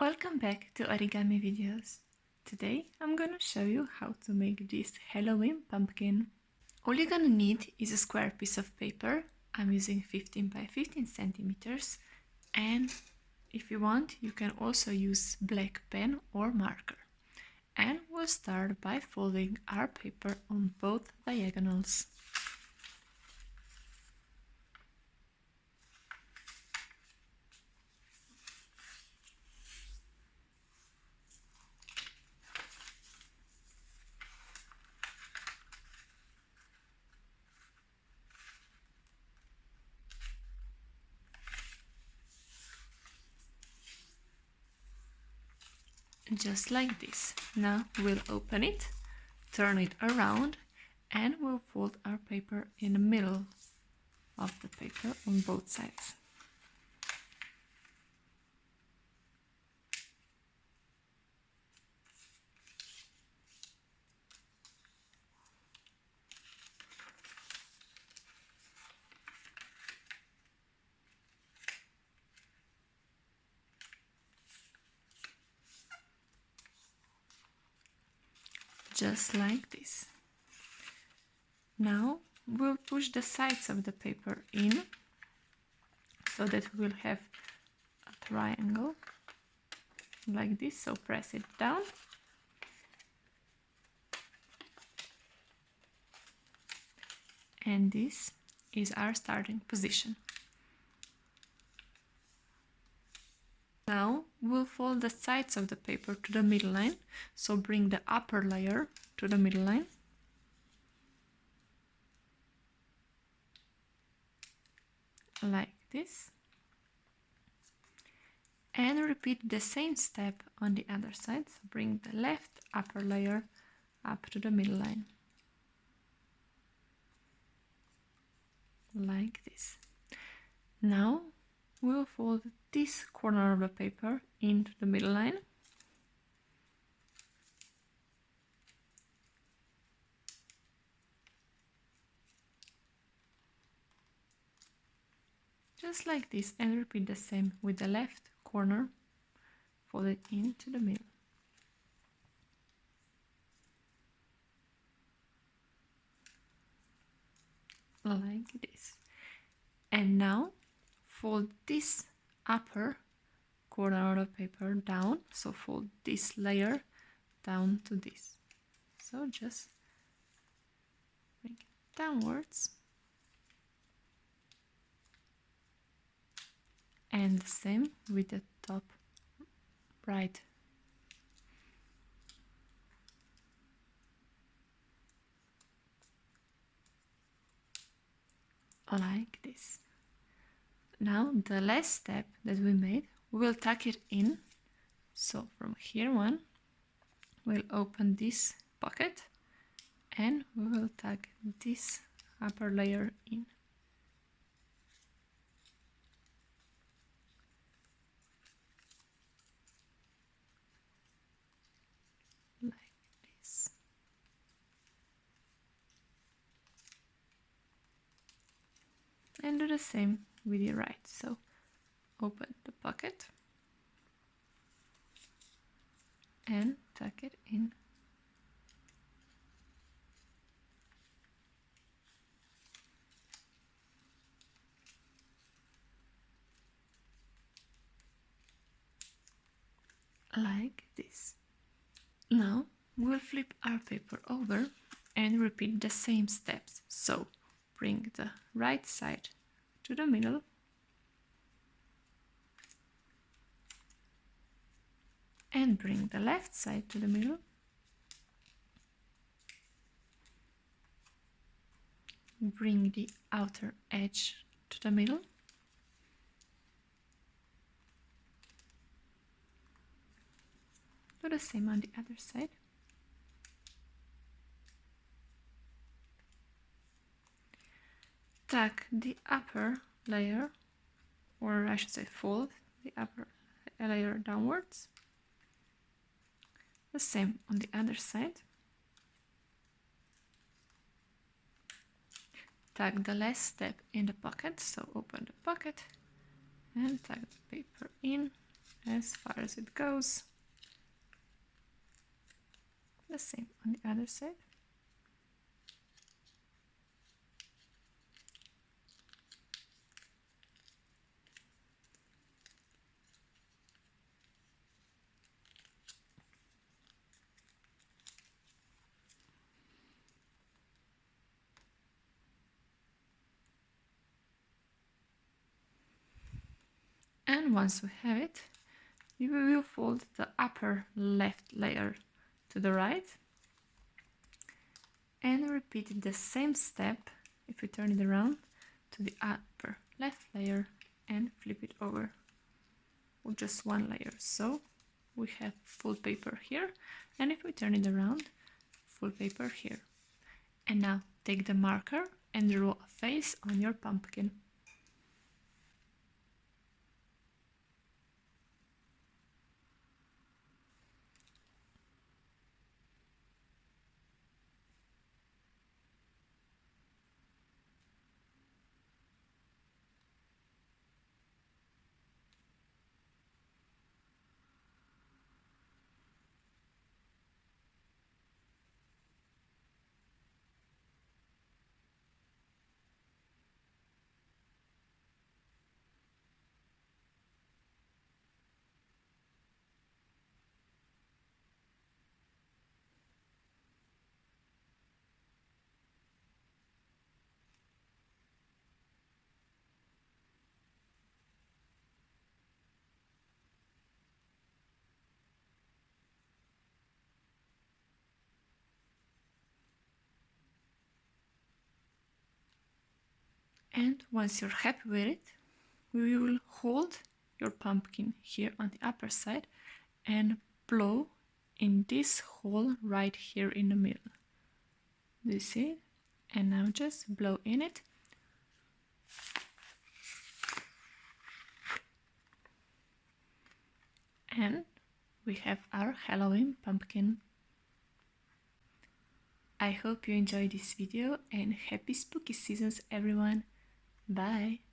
Welcome back to Origami videos. Today I'm gonna show you how to make this Halloween pumpkin. All you're gonna need is a square piece of paper. I'm using 15 by 15 centimeters, and if you want you can also use black pen or marker. And we'll start by folding our paper on both diagonals. Just like this. Now we'll open it, turn it around, and we'll fold our paper in the middle of the paper on both sides. Just like this. Now we'll push the sides of the paper in so that we'll have a triangle like this. So press it down and this is our starting position. Now we'll fold the sides of the paper to the middle line, so bring the upper layer to the middle line. Like this. And repeat the same step on the other side, so bring the left upper layer up to the middle line. Like this. Now we'll fold this corner of the paper into the middle line. Just like this, and repeat the same with the left corner, fold it into the middle. Like this. And now fold this upper corner of the paper down, so fold this layer down to this. So just bring it downwards. And the same with the top right. Like this. Now the last step that we made, we will tuck it in. So from here on, we'll open this pocket and we will tuck this upper layer in. Like this. And do the same with your right. So open the pocket and tuck it in. Like this. Now we'll flip our paper over and repeat the same steps. So bring the right side to the middle, and bring the left side to the middle, bring the outer edge to the middle, do the same on the other side. Tuck the upper layer, or I should say fold the upper layer downwards. The same on the other side. Tuck the last step in the pocket, so open the pocket and tuck the paper in as far as it goes. The same on the other side. And once we have it, we will fold the upper left layer to the right and repeat the same step if we turn it around to the upper left layer and flip it over with just one layer. So we have full paper here, and if we turn it around, full paper here. And now take the marker and draw a face on your pumpkin. And once you're happy with it, we will hold your pumpkin here on the upper side and blow in this hole right here in the middle. Do you see it? And now just blow in it. And we have our Halloween pumpkin. I hope you enjoyed this video and happy spooky seasons everyone. Bye!